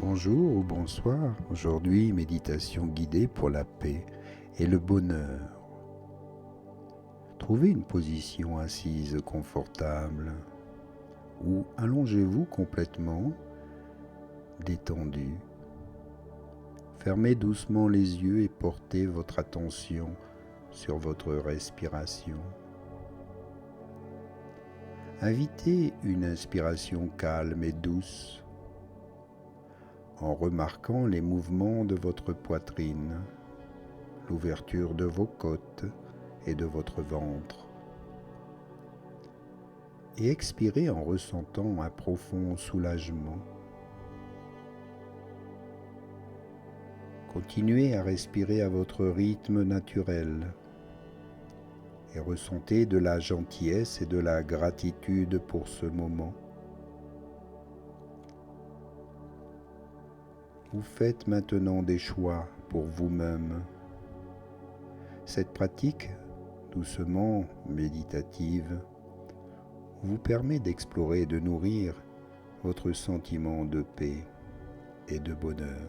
Bonjour ou bonsoir. Aujourd'hui, méditation guidée pour la paix et le bonheur. Trouvez une position assise confortable ou allongez-vous complètement détendu. Fermez doucement les yeux et portez votre attention sur votre respiration. Invitez une inspiration calme et douce en remarquant les mouvements de votre poitrine, l'ouverture de vos côtes et de votre ventre. Et expirez en ressentant un profond soulagement. Continuez à respirer à votre rythme naturel et ressentez de la gentillesse et de la gratitude pour ce moment. Vous faites maintenant des choix pour vous-même. Cette pratique, doucement méditative, vous permet d'explorer et de nourrir votre sentiment de paix et de bonheur,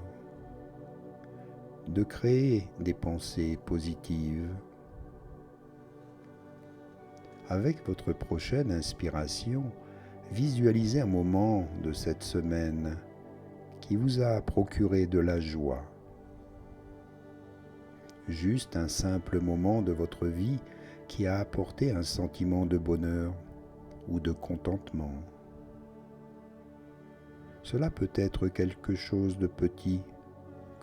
de créer des pensées positives. Avec votre prochaine inspiration, visualisez un moment de cette semaine qui vous a procuré de la joie. Juste un simple moment de votre vie qui a apporté un sentiment de bonheur ou de contentement. Cela peut être quelque chose de petit,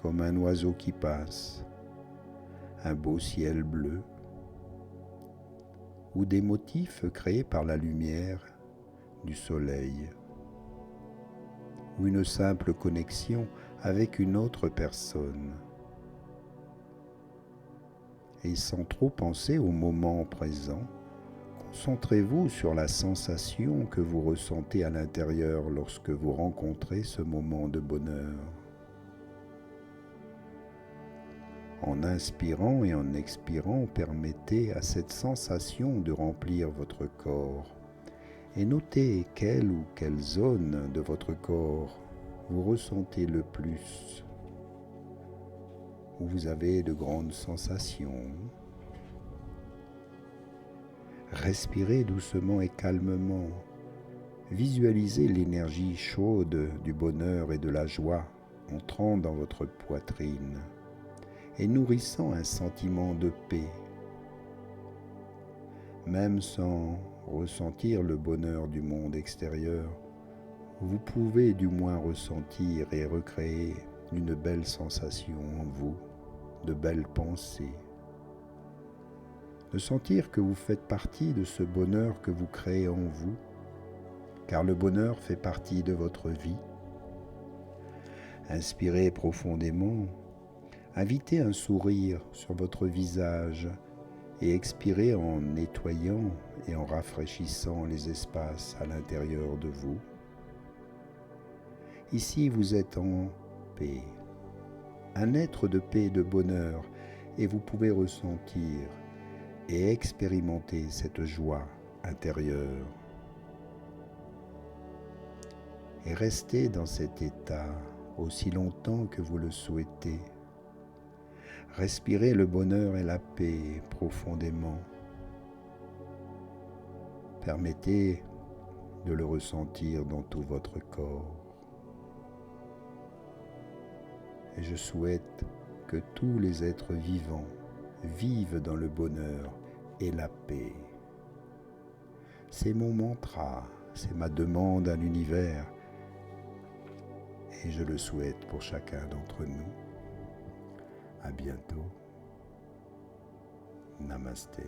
comme un oiseau qui passe, un beau ciel bleu, ou des motifs créés par la lumière du soleil, ou une simple connexion avec une autre personne. Et sans trop penser au moment présent, concentrez-vous sur la sensation que vous ressentez à l'intérieur lorsque vous rencontrez ce moment de bonheur. En inspirant et en expirant, permettez à cette sensation de remplir votre corps et notez quelle ou quelle zone de votre corps vous ressentez le plus, où vous avez de grandes sensations. Respirez doucement et calmement. Visualisez l'énergie chaude du bonheur et de la joie entrant dans votre poitrine et nourrissant un sentiment de paix. Même sans ressentir le bonheur du monde extérieur, vous pouvez du moins ressentir et recréer une belle sensation en vous, de belles pensées. De sentir que vous faites partie de ce bonheur que vous créez en vous, car le bonheur fait partie de votre vie. Inspirez profondément, invitez un sourire sur votre visage et expirez en nettoyant et en rafraîchissant les espaces à l'intérieur de vous. Ici, vous êtes en paix, un être de paix et de bonheur, et vous pouvez ressentir et expérimenter cette joie intérieure. Et restez dans cet état aussi longtemps que vous le souhaitez. Respirez le bonheur et la paix profondément. Permettez de le ressentir dans tout votre corps. Et je souhaite que tous les êtres vivants vivent dans le bonheur et la paix. C'est mon mantra, c'est ma demande à l'univers et je le souhaite pour chacun d'entre nous. À bientôt. Namasté.